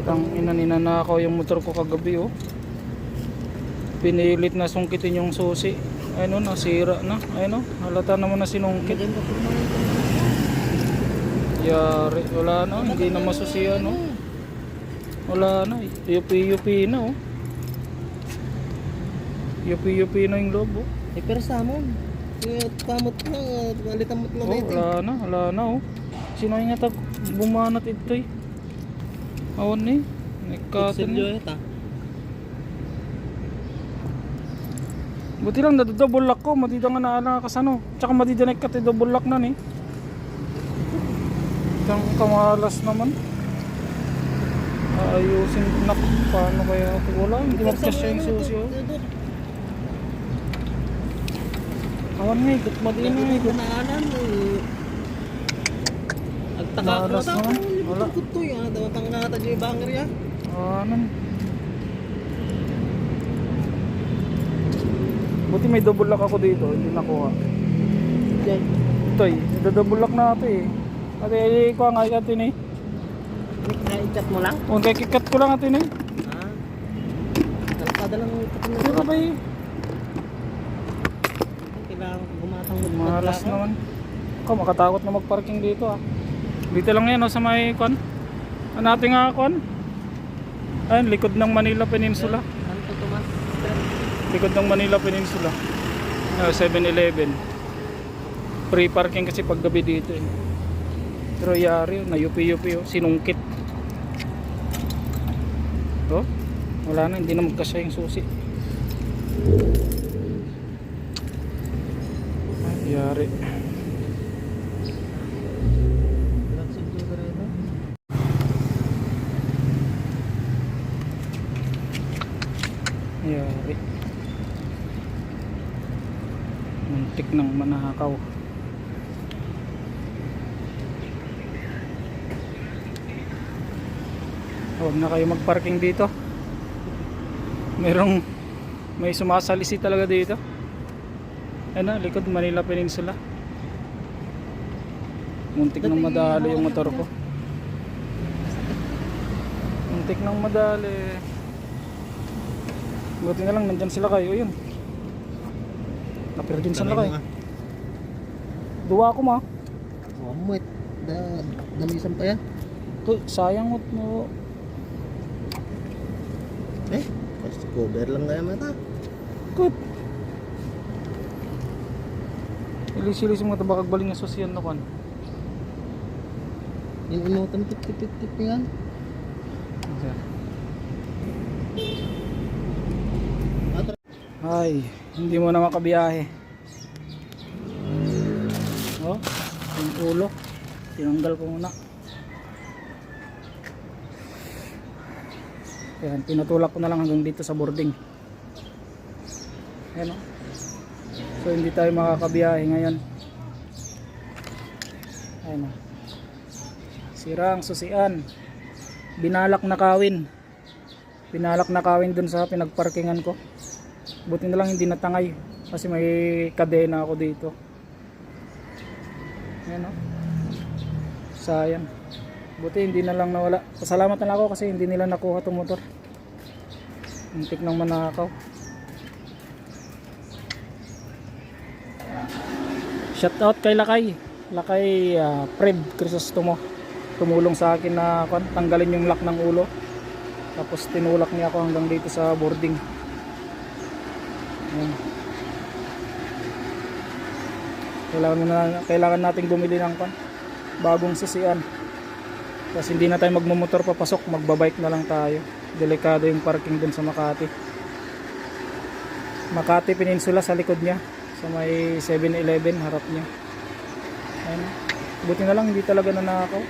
Tang ina, ninanakaw yung motor ko kagabi oh. Pinilit na sungkitin yung susi. Ayun oh, nasira na. Ayun oh, halata naman na sinungkit. Yari, wala na, hindi na masusiyan oh. Wala na, yupi-yupi na oh. Yupi-yupi na yung loob oh. Pero samon. Kamot na, alitamot na Oh, wala na oh. Sino yung nga bumanat ito eh. Awan eh. Nagkatan eh. Buti lang double lock ko. Matida nga naalakas ano. Tsaka matida nagkat double lock na eh. Itang kamalas naman. Ayusin na. Paano kaya ito? Wala. Hindi magkasya yung susi oh. Awan nga eh. Gutmadin na eh. Malas naman. Wala. Tawatang nakata dyan yung banger ya. Ano? Buti may double lock ako dito, hindi nakuha. Yan. Ito eh, double lock na ito eh. Ate, ikuha nga ikatin eh. I-chat mo lang? O, kikat ko lang atin eh. Kalpada lang ikat mo. Pero ba eh? Kailangan gumatang mo. Malas naman. Ako, makatakot na magparking dito ah. Dito lang yan, sa may kon. Hanapin nga kon. Ayun, likod ng Manila Peninsula. Santo Tomas. Likod ng Manila Peninsula. 7-Eleven. Free parking kasi paggabi dito eh. Pero yari, nayupi-yupi oh, sinungkit. Oh, wala na, hindi na magkasya yung susi. Ay, yari. Yari. Muntik ng manakaw. Huwag na kayo magparking dito. May sumasalisi talaga dito. Ano, likod Manila Peninsula. Muntik ng madali yung motor ko. Muntik ng madali. Buti na lang nandyan sila kayo, yun. Naperdin sila kayo. Duwa ako ma. Muit. Damisan pa yan. Sayang mo. Kasi cover lang kaya mata. Good. Ilis-ilis mo ito baka baling asosyan na kan. Inutan tip yan. Ay, hindi mo na makabiyahe. Oh, yung ulo. Tinanggal ko muna. Ayan, pinatulak ko na lang hanggang dito sa boarding. Ayan o. So hindi tayo makakabiyahe ngayon. Ayan o. Sirang susian. Binalak na kawin. Pinalak na kawin dun sa pinagparkingan ko. Buti na lang hindi natangay. Kasi may kadena ako dito. Ayan o. Sayang. Buti hindi na lang nawala. Pasalamat na lang ako kasi hindi nila nakuha itong motor. Muntik nang manakaw. Shout out kay Lakay Fred Crisostomo. Tumulong sa akin na tanggalin yung lock ng ulo. Tapos tinulak niya ako hanggang dito sa boarding. Ayan. Kailangan nating bumili ng bagong susian. Kasi hindi na tayo magmumotor papasok, magbabike na lang tayo. Delikado yung parking dun sa Makati. Makati Peninsula sa likod niya. Sa may 7-Eleven harap niya. Ayan. Buti na lang hindi talaga nanakaw.